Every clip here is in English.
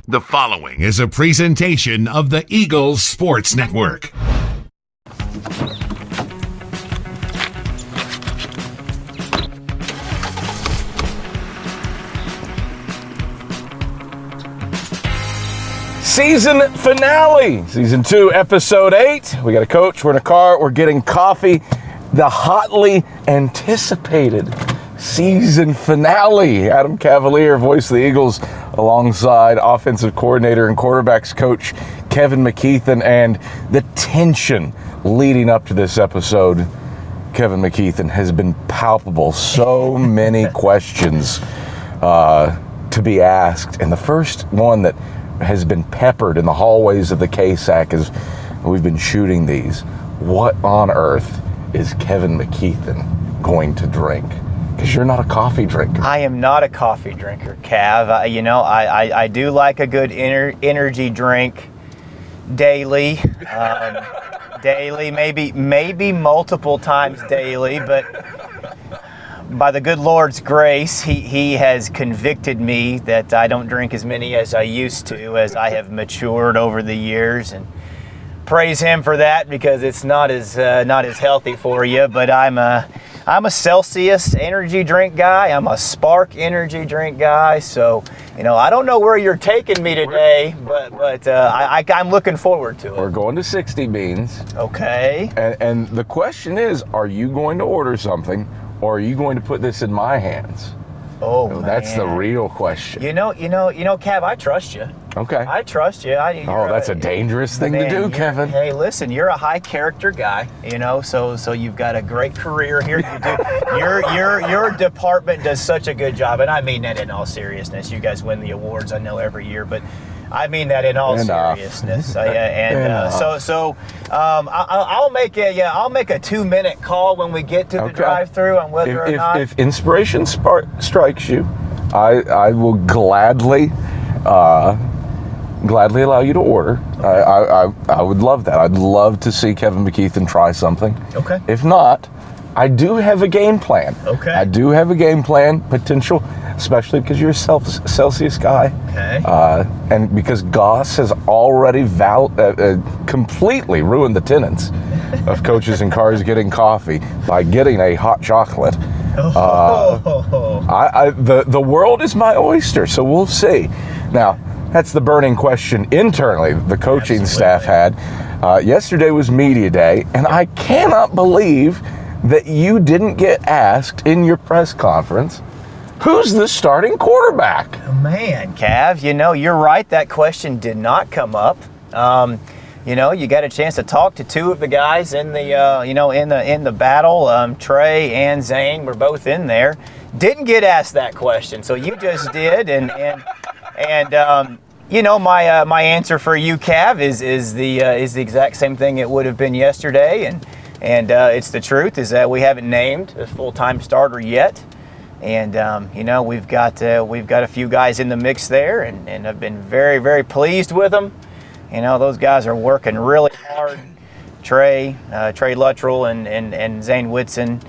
The following is a presentation of the Eagles Sports Network. Season finale, season 2, episode 8. We got a coach, we're in a car, we're getting coffee. The hotly anticipated season finale. Adam Cavalier, voice of the Eagles, alongside offensive coordinator and quarterbacks coach Kevin McKeethan, and the tension leading up to this episode. Kevin McKeethan has been palpable. So many questions to be asked, and the first one that has been peppered in the hallways of the KSAC as we've been shooting these. What on earth is Kevin McKeethan going to drink? Because you're not a coffee drinker. I am not a coffee drinker, Cav. I do like a good energy drink daily. Daily, maybe multiple times daily, but by the good Lord's grace, he has convicted me that I don't drink as many as I used to as I have matured over the years, and praise him for that, because it's not as healthy for you. But I'm a Celsius energy drink guy. I'm a Spark energy drink guy. So, I don't know where you're taking me today, but I'm looking forward to it. We're going to 60 Beans. Okay. And the question is, are you going to order something, or are you going to put this in my hands? Oh, man. That's the real question. Cav, I trust you. Okay. I trust you. That's a dangerous thing to do, Kevin. Hey, listen, you're a high character guy, so you've got a great career here. You do. Your department does such a good job, and I mean that in all seriousness. You guys win the awards, I know, every year, but I mean that in all seriousness. I'll make a 2-minute call when we get to the drive-through on whether or not. If inspiration strikes you, I will gladly allow you to order. I would love that. I'd love to see Kevin McKeethan try something. Okay. If not, I do have a game plan. Okay. I do have a game plan, potential, especially because you're a Celsius guy. Okay. And because Goss has already completely ruined the tenets of coaches and cars getting coffee by getting a hot chocolate. The world is my oyster, so we'll see. Now, that's the burning question internally the coaching staff had. Yesterday was media day, and I cannot believe that you didn't get asked in your press conference, who's the starting quarterback? Oh, man, Cav, you're right. That question did not come up. You got a chance to talk to two of the guys in the, in the battle. Trey and Zane were both in there. Didn't get asked that question, so you just did. My answer for you, Cav, is the exact same thing it would have been yesterday, and it's the truth, is that we haven't named a full-time starter yet, and we've got a few guys in the mix there, and I've been very, very pleased with them. Those guys are working really hard. Trey Luttrell and Zane Whitson.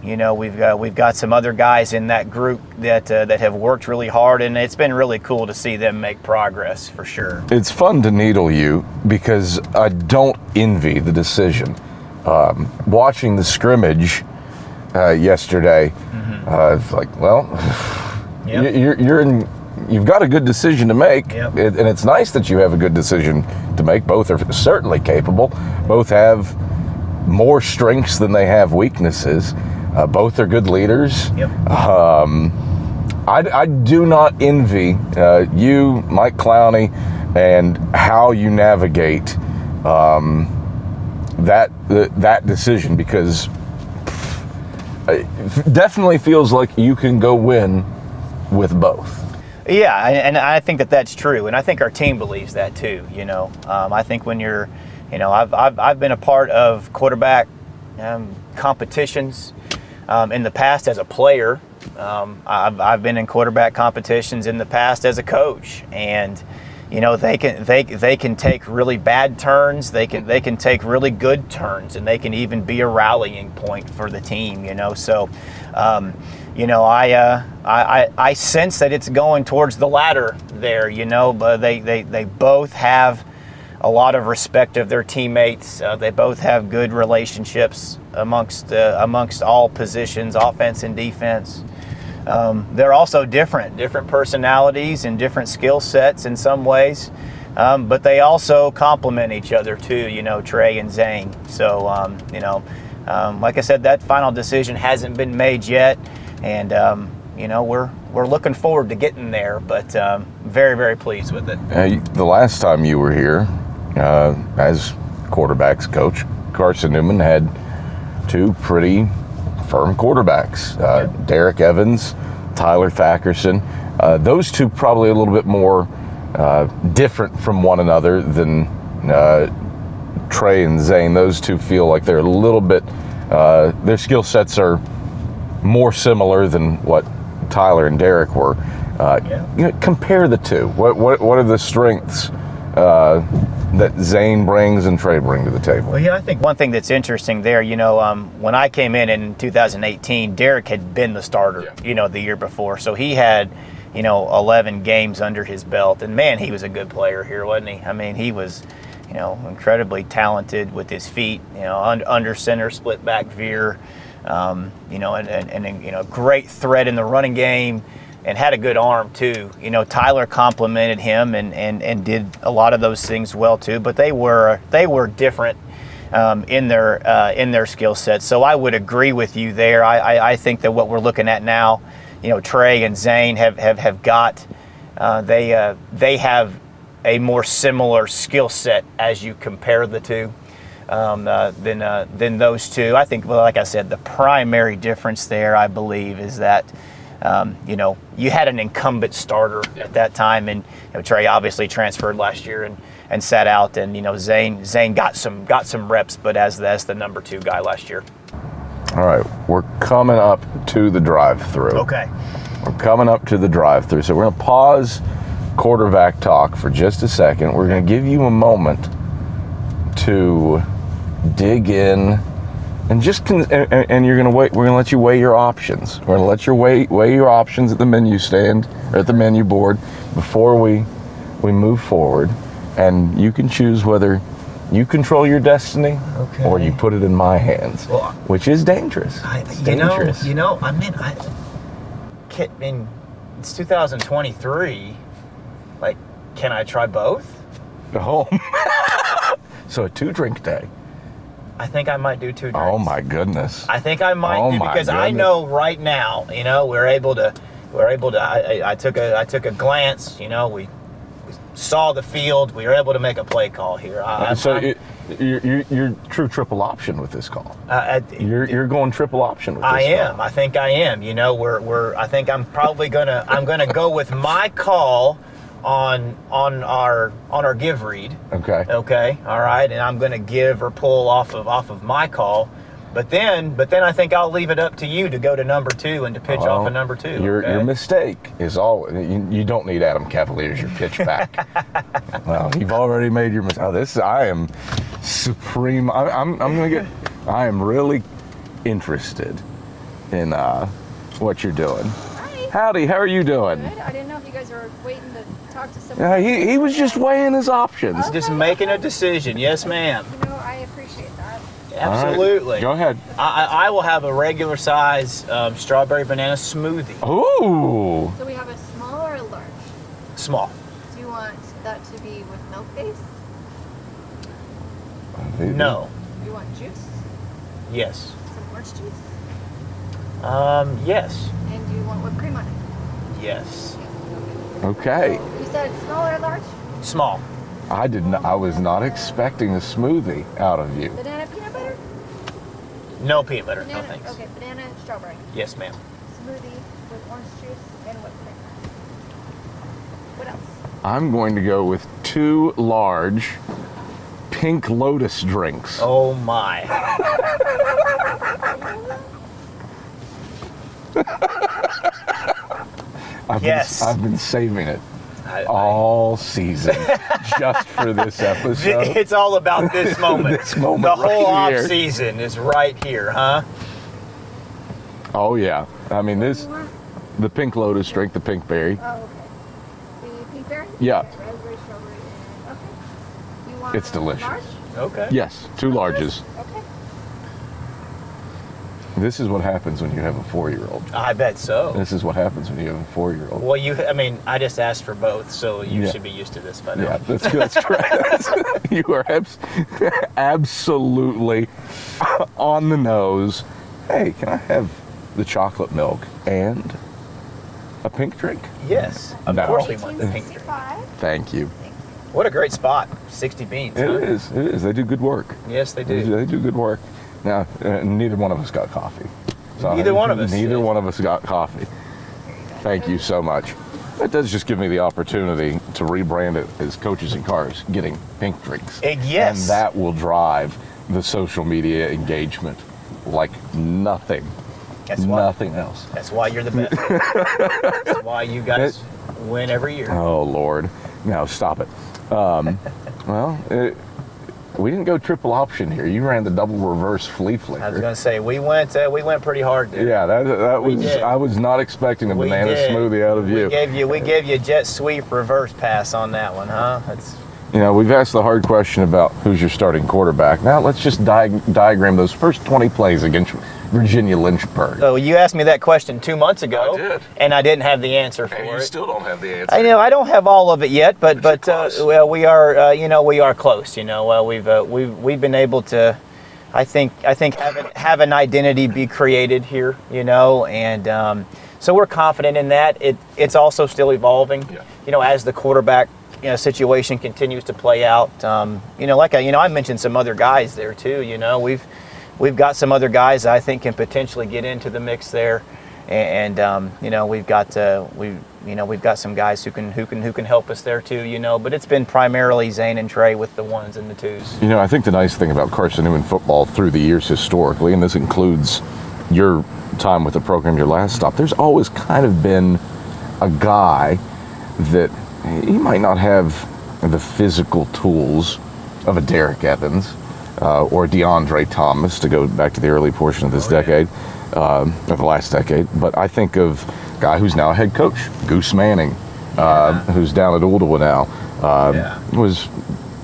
We've got some other guys in that group that have worked really hard, and it's been really cool to see them make progress for sure. It's fun to needle you because I don't envy the decision. Watching the scrimmage yesterday, it's like, well, yep. You've got a good decision to make, yep. And it's nice that you have a good decision to make. Both are certainly capable. Both have more strengths than they have weaknesses. Both are good leaders. Yep. I do not envy you, Mike Clowney, and how you navigate that decision, because it definitely feels like you can go win with both. Yeah, and I think that's true, and I think our team believes that too. I think when you're, I've been a part of quarterback competitions in the past as a player. I've been in quarterback competitions in the past as a coach, and they can take really bad turns. They can take really good turns, and they can even be a rallying point for the team. So You know, I sense that it's going towards the latter there. You know, but they both have a lot of respect of their teammates. They both have good relationships amongst all positions, offense and defense. They're also different personalities and different skill sets in some ways, but they also complement each other too. You know, Trey and Zane. So you know, like I said, that final decision hasn't been made yet, and you know, we're looking forward to getting there. But very, very pleased with it. The last time you were here, as quarterbacks coach, Carson-Newman had two pretty firm quarterbacks, Derek Evans, Tyler Thackerson. Those two probably a little bit more different from one another than Trey and Zane. Those two feel like they're a little bit, their skill sets are more similar than what Tyler and Derek were. You know, compare the two. What are the strengths that Zane brings and Trey bring to the table? Well, yeah, I think one thing that's interesting there, you know, when I came in 2018, Derek had been the starter, you know, the year before. So he had, you know, 11 games under his belt. And, man, he was a good player here, wasn't he? I mean, he was, you know, incredibly talented with his feet, you know, under center, split back veer, you know, and you know, great threat in the running game. And had a good arm too. You know, Tyler complimented him and did a lot of those things well too. But they were different in their skill sets. So I would agree with you there. I think that what we're looking at now, you know, Trey and Zane have got they have a more similar skill set as you compare the two than those two. I think, well, like I said, the primary difference there, I believe, is that. You know, you had an incumbent starter at that time, and you know, Trey obviously transferred last year and sat out, and you know, Zane got some reps, but as the number 2 guy last year. All right, we're coming up to the drive-through. Okay. We're coming up to the drive-through, so we're going to pause quarterback talk for just a second. We're going to give you a moment to dig in. And and you're gonna wait. We're gonna let you weigh your options. We're gonna let you weigh your options at the menu stand or at the menu board before we move forward. And you can choose whether you control your destiny or you put it in my hands, which is dangerous. It's dangerous. You know. I mean, it's 2023. Like, can I try both? Oh, so a 2-drink day. I think I might do 2 drinks. Oh my goodness! I think I might do because I know right now, you know, we're able to. I took a glance. You know, we saw the field. We were able to make a play call here. You're true triple option with this call. You're going triple option with this call. I am. I think I am. You know, I think I'm probably gonna go with my call on our give read. Okay. All right. And I'm going to give or pull off of my call, but then I think I'll leave it up to you to go to number 2 and to pitch off of number 2. Your mistake is always you don't need Adam Cavalier as your pitch back. Well, you've already made your mistake. I am supreme. I'm going to get. I am really interested in what you're doing. Howdy, how are you doing? Good. I didn't know if you guys were waiting to talk to someone. He was just weighing his options. Okay. Just making a decision. Yes, ma'am. You know, I appreciate that. Absolutely. Right. Go ahead. I will have a regular size strawberry banana smoothie. Ooh. So we have a small or a large? Small. Do you want that to be with milk base? No. Do you want juice? Yes. Some orange juice? Yes. And do you want whipped cream on it? Yes. Okay. So you said small or large? Small. I was not expecting a smoothie out of you. Banana peanut butter? No peanut butter. Banana, No thanks. okay, banana and strawberry. Yes, ma'am. Smoothie with orange juice and whipped cream. What else? I'm going to go with 2 large Pink Lotus drinks. Oh my. I've been saving it all season just for this episode. It's all about this moment. This moment the whole right off here. season is right here, huh? Oh yeah. I mean What do this, you want? the Pink Lotus drink, the pink berry. Oh, okay. The pink berry? Yeah. Raspberry, strawberry, and okay. You want It's delicious. large? Okay. Yes, 2 larges. Okay. This is what happens when you have a 4-year-old. I bet so. This is what happens when you have a 4-year-old. Well, I mean, I just asked for both, so you Yeah. should be used to this by now. Yeah, that's correct. You are absolutely on the nose. Hey, can I have the chocolate milk and a pink drink? Yes, of No. course we want the pink drink. 1865. Thank you. What a great spot. 60 beans. It huh? is. It is. They do good work. Yes, they They do. do good work. Now, neither one of us got coffee. Neither one of us Neither did. one of us got coffee. Thank you so much. That does just give me the opportunity to rebrand it as Coaches and Cars getting pink drinks. Yes. And that will drive the social media engagement like nothing. That's why. Nothing else. That's why you're the best. That's why you guys win every year. Oh, Lord. No, stop it. We didn't go triple option here. You ran the double reverse flea flicker. I was going to say we went pretty hard there. Yeah, that We was. did. I was not expecting a We banana did. smoothie out of you. We gave you jet sweep reverse pass on that one, huh? That's You know, we've asked the hard question about who's your starting quarterback. Now let's just diagram those first 20 plays against Virginia Lynchburg. so you asked me that question 2 months ago, I did. and I didn't have the answer for it. don't have the answer. I know I don't have all of it yet, but you're close. well, we are we are close. We've been able to, I think have an identity be created here. And so we're confident in that. It's also still evolving. Yeah. As the quarterback situation continues to play out. I mentioned some other guys there too. We've got some other guys I think can potentially get into the mix there, and we've got some guys who can help us there too. But it's been primarily Zane and Trey with the ones and the twos. I think the nice thing about Carson-Newman football through the years historically, and this includes your time with the program, your last stop, there's always kind of been a guy that he might not have the physical tools of a Derek Evans or DeAndre Thomas, to go back to the early portion of this decade, or the last decade. But I think of a guy who's now a head coach, Goose Manning, who's down at Ooltewah now, was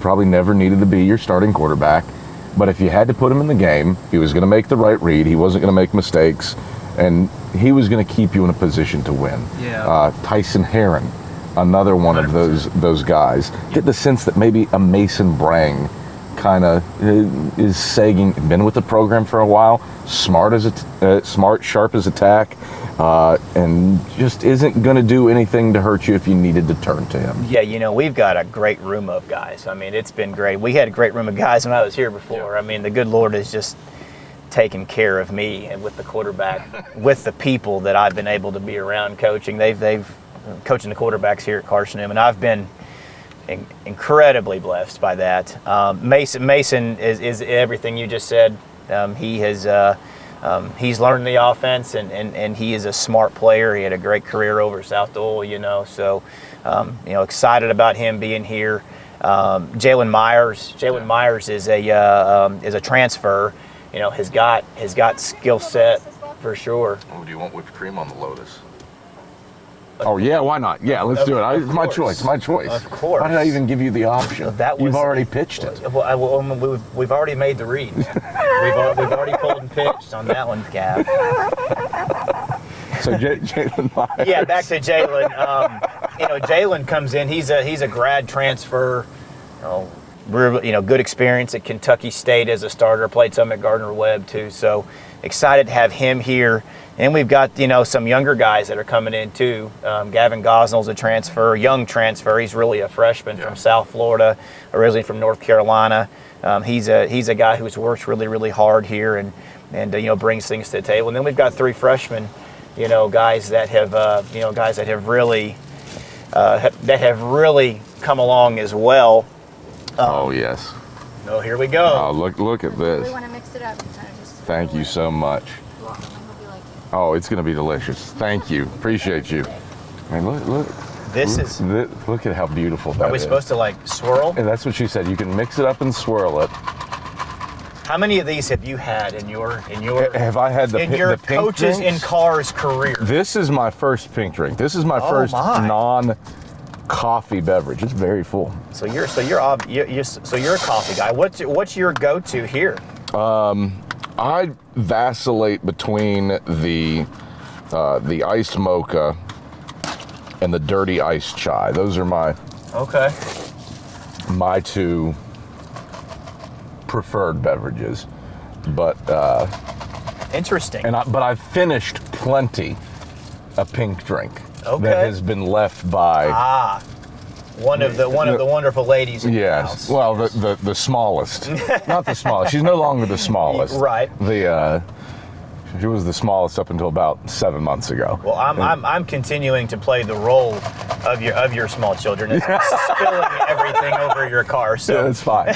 probably never needed to be your starting quarterback. But if you had to put him in the game, he was going to make the right read. He wasn't going to make mistakes. And he was going to keep you in a position to win. Yeah. Tyson Herron, another one 100%. of those guys. Get the sense that maybe a Mason Brang kind of is sagging, been with the program for a while, smart, sharp as a tack, and just isn't going to do anything to hurt you if you needed to turn to him. Yeah, we've got a great room of guys. I mean, it's been great. We had a great room of guys when I was here before. Yeah. I mean, the good Lord has just taken care of me and with the quarterback, with the people that I've been able to be around coaching. They've coaching the quarterbacks here at Carson-Newman. I've been incredibly blessed by that. Mason is everything you just said. He's learned the offense and he is a smart player. He had a great career over at South Dole, so excited about him being here. Jalen Myers is a transfer. Has got skill set for sure. Oh, do you want whipped cream on the Lotus? Oh yeah, why not? Yeah, let's do it. It's my choice. My choice. Of course. Why did I even give you the option? You've already pitched it. Well, we've already made the read. We've already pulled and pitched on that one, Cav. So Jalen Myers. Yeah, back to Jalen. Jalen comes in. He's a grad transfer. Good experience at Kentucky State as a starter. Played some at Gardner-Webb too. So excited to have him here. And we've got some younger guys that are coming in too. Gavin Gosnell's a young transfer. He's really a freshman from South Florida, originally from North Carolina. He's a guy who's worked really, really hard here and brings things to the table. And then we've got 3 freshmen, guys that have really come along as well. Oh yes. Oh, here we go. Oh, look at We this. want to mix it up. Kind of just Thank you so much. I hope you like it. Oh, it's going to be delicious. Thank you. Appreciate you. Man, look. Look at how beautiful that is. Are we supposed to swirl? And that's what she said. You can mix it up and swirl it. How many of these have you had in your Have I had the in your the pink coaches drinks? in cars career? This is my first pink drink. This is my Oh, first my. non-coffee beverage. It's very full. So you're a coffee guy. What's your go-to here? I vacillate between the iced mocha and the dirty iced chai. Those are my two preferred beverages. But Interesting. but I've finished plenty a pink drink Okay. that has been left by one of the wonderful ladies in your house. Well, the smallest, not the smallest. She's no longer the smallest. Right. She was the smallest up until about 7 months ago. Well, I'm continuing to play the role of your small children. It's spilling everything over your car. So Yeah, it's fine.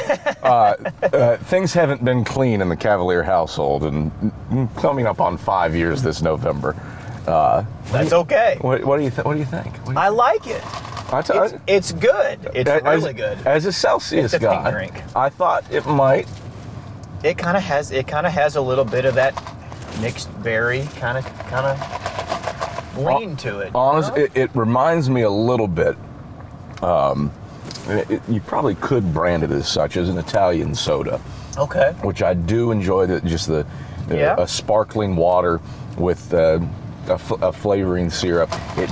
Things haven't been clean in the Cavalier household, and coming up on 5 years this November. that's okay. What do you think? What do you think? I like it. It's good. It's really good. As a Celsius It's a pink guy, drink. I thought it might. It kind of has a little bit of that mixed berry kind of lean to it. Honestly, it reminds me a little bit. You probably could brand it as such, as an Italian soda, Okay. which I do enjoy. Yeah. A sparkling water with a flavoring syrup. You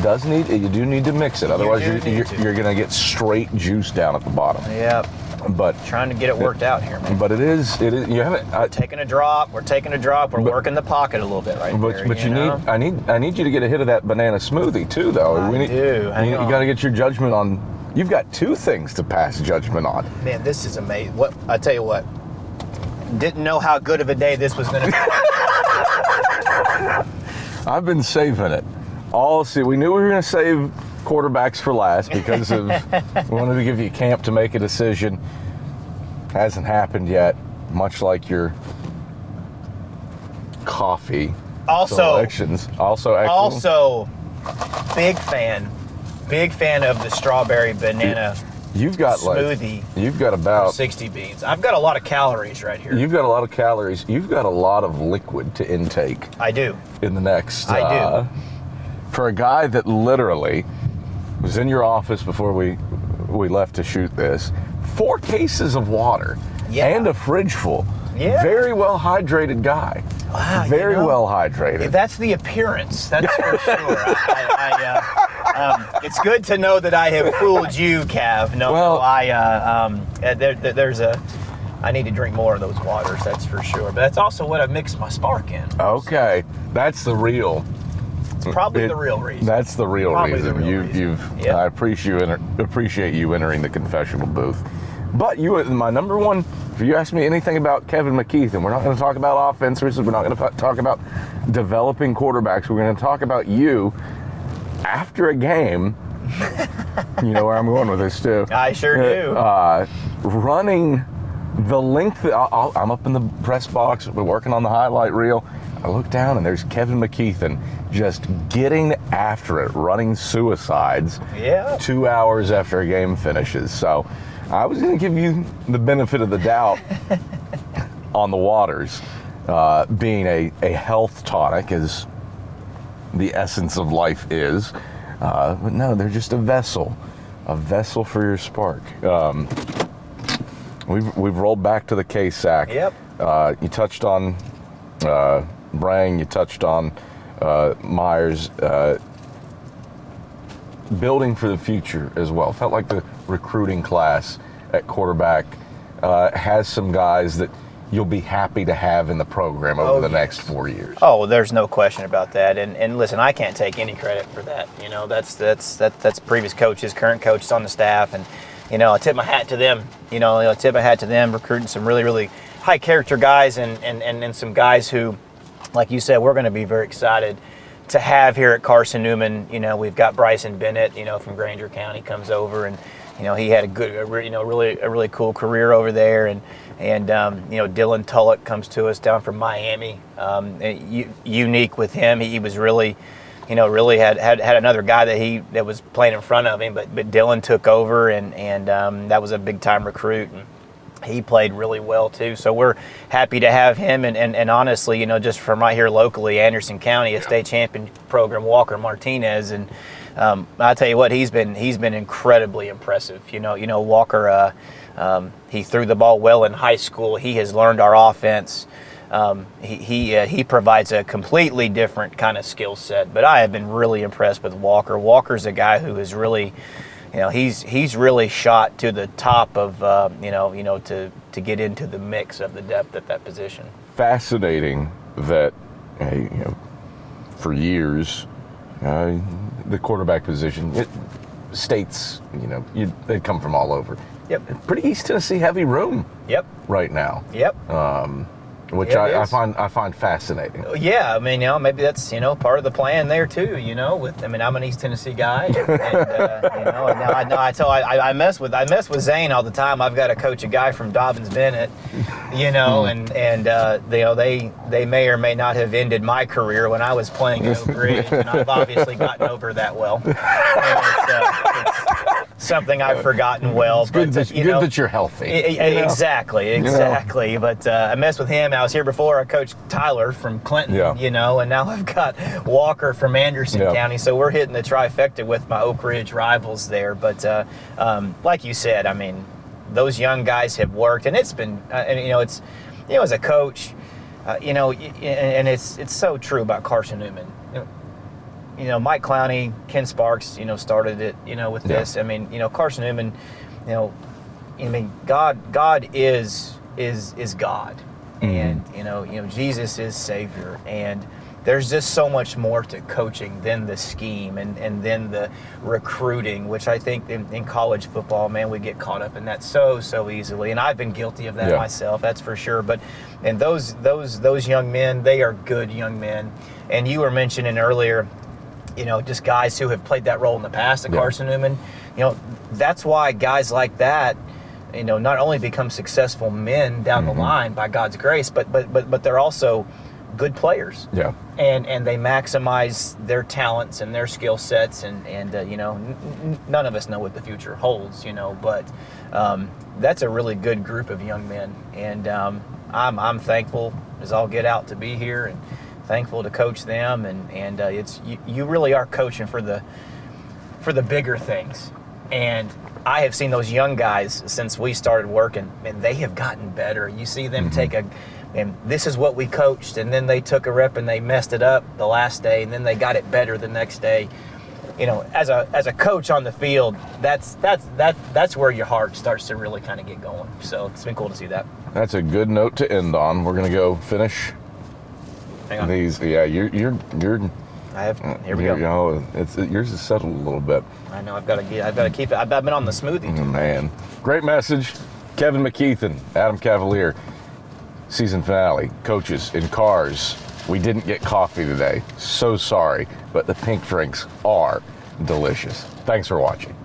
do need to mix it, otherwise you're going to get straight juice down at the bottom. Yeah. But Trying to get it worked out here, man. but it is you haven't. We're taking a drop. We're working the pocket a little bit right there. But you need you to get a hit of that banana smoothie too, though. I do. Hang You on. got to get your judgment on. You've got two things to pass judgment on. Man, this is amazing. What I tell you what, didn't know how good of a day this was going to be. I've been saving it. We knew we were going to save quarterbacks for last because we wanted to give you camp to make a decision. Hasn't happened yet, much like your coffee selections. Also excellent. Also, big fan of the strawberry banana You've got smoothie. You've got about 60 beans. I've got a lot of calories right here. You've got a lot of calories. You've got a lot of liquid to intake. I do. In the next. I do. For a guy that literally was in your office before we left to shoot this, 4 cases of water and a fridge full. Yeah. Very well hydrated guy. Wow. Very well hydrated. That's the appearance. That's for sure. It's good to know that I have fooled you, Cav. I need to drink more of those waters. That's for sure. But that's also what I mix my Spark in. Okay, that's the real. It's probably the real reason. That's the real Probably reason. the real reason. Yep. I appreciate you entering the confessional booth. But my number one, if you ask me anything about Kevin McKeethan, we're not going to talk about offenses. We're not going to talk about developing quarterbacks. We're going to talk about you after a game. You know where I'm going with this too. I sure do. Running the length. I'm up in the press box. We're working on the highlight reel. I look down and there's Kevin McKeethan just getting after it, running suicides. Yeah. 2 hours after a game finishes. So I was going to give you the benefit of the doubt on the waters being a health tonic, as the essence of life is. But no, they're just a vessel for your spark. We've rolled back to the K-Sack. Yep. You touched on Brang, you touched on Myers. Building for the future as well. Felt like the recruiting class at quarterback has some guys that you'll be happy to have in the program over the next 4 years. Oh, there's no question about that. And listen, I can't take any credit for that. You know, that's previous coaches, current coaches on the staff, and I tip my hat to them. Recruiting some really, really high character guys and some guys who, like you said, we're going to be very excited to have here at Carson-Newman. We've got Bryson Bennett, from Granger County, comes over, and he had a really cool career over there, and Dylan Tullock comes to us down from Miami. Unique with him, he was really had another guy that was playing in front of him, but Dylan took over, and that was a big time recruit. And he played really well too. So we're happy to have him. And honestly, you know, just from right here locally, Anderson County, a state champion program, Walker Martinez. And I tell you what, he's been incredibly impressive. You know, Walker, he threw the ball well in high school. He has learned our offense. He provides a completely different kind of skill set. But I have been really impressed with Walker. Walker's a guy who is really, you know, he's really shot to the top of to get into the mix of the depth at that position. Fascinating that for years the quarterback position, states, they come from all over. Yep. Pretty East Tennessee heavy room. Yep. Right now. Yep. Which Yeah, I find fascinating. Yeah, I mean, maybe that's part of the plan there too. I'm an East Tennessee guy, and I mess with Zane all the time. I've got to coach a guy from Dobbins Bennett, they may or may not have ended my career when I was playing at Oak Ridge, and I've obviously gotten over that well. And it's something I've forgotten well. It's good that you're healthy. Exactly. But I messed with him. I was here before. I coached Tyler from Clinton, and now I've got Walker from Anderson County. So we're hitting the trifecta with my Oak Ridge rivals there. But like you said, I mean, those young guys have worked, and it's been, as a coach, and it's so true about Carson-Newman. Mike Clowney, Ken Sparks, started it, with this. I mean, Carson-Newman, God is God, and Jesus is Savior, and there's just so much more to coaching than the scheme and then the recruiting, which I think in college football, man, we get caught up in that so easily, and I've been guilty of that myself, that's for sure. But and those young men, they are good young men, and you were mentioning earlier, just guys who have played that role in the past at Carson-Newman. That's why guys like that, not only become successful men down the line by God's grace, but they're also good players. Yeah. And they maximize their talents and their skill sets, and none of us know what the future holds, but that's a really good group of young men, and I'm thankful as all get out to be here, and thankful to coach them, and it's you really are coaching for the bigger things. And I have seen those young guys since we started working, and they have gotten better. You see them and this is what we coached, and then they took a rep and they messed it up the last day, and then they got it better the next day. As a coach on the field, that's where your heart starts to really kind of get going. So it's been cool to see that. That's a good note to end on. We're gonna go finish. Hang on. These, you're. Here we go. Yours is settled a little bit. I know. I've got to keep it. I've been on the smoothie. Man, great message, Kevin McKeethan, Adam Cavalier. Season finale. Coaches in cars. We didn't get coffee today. So sorry, but the pink drinks are delicious. Thanks for watching.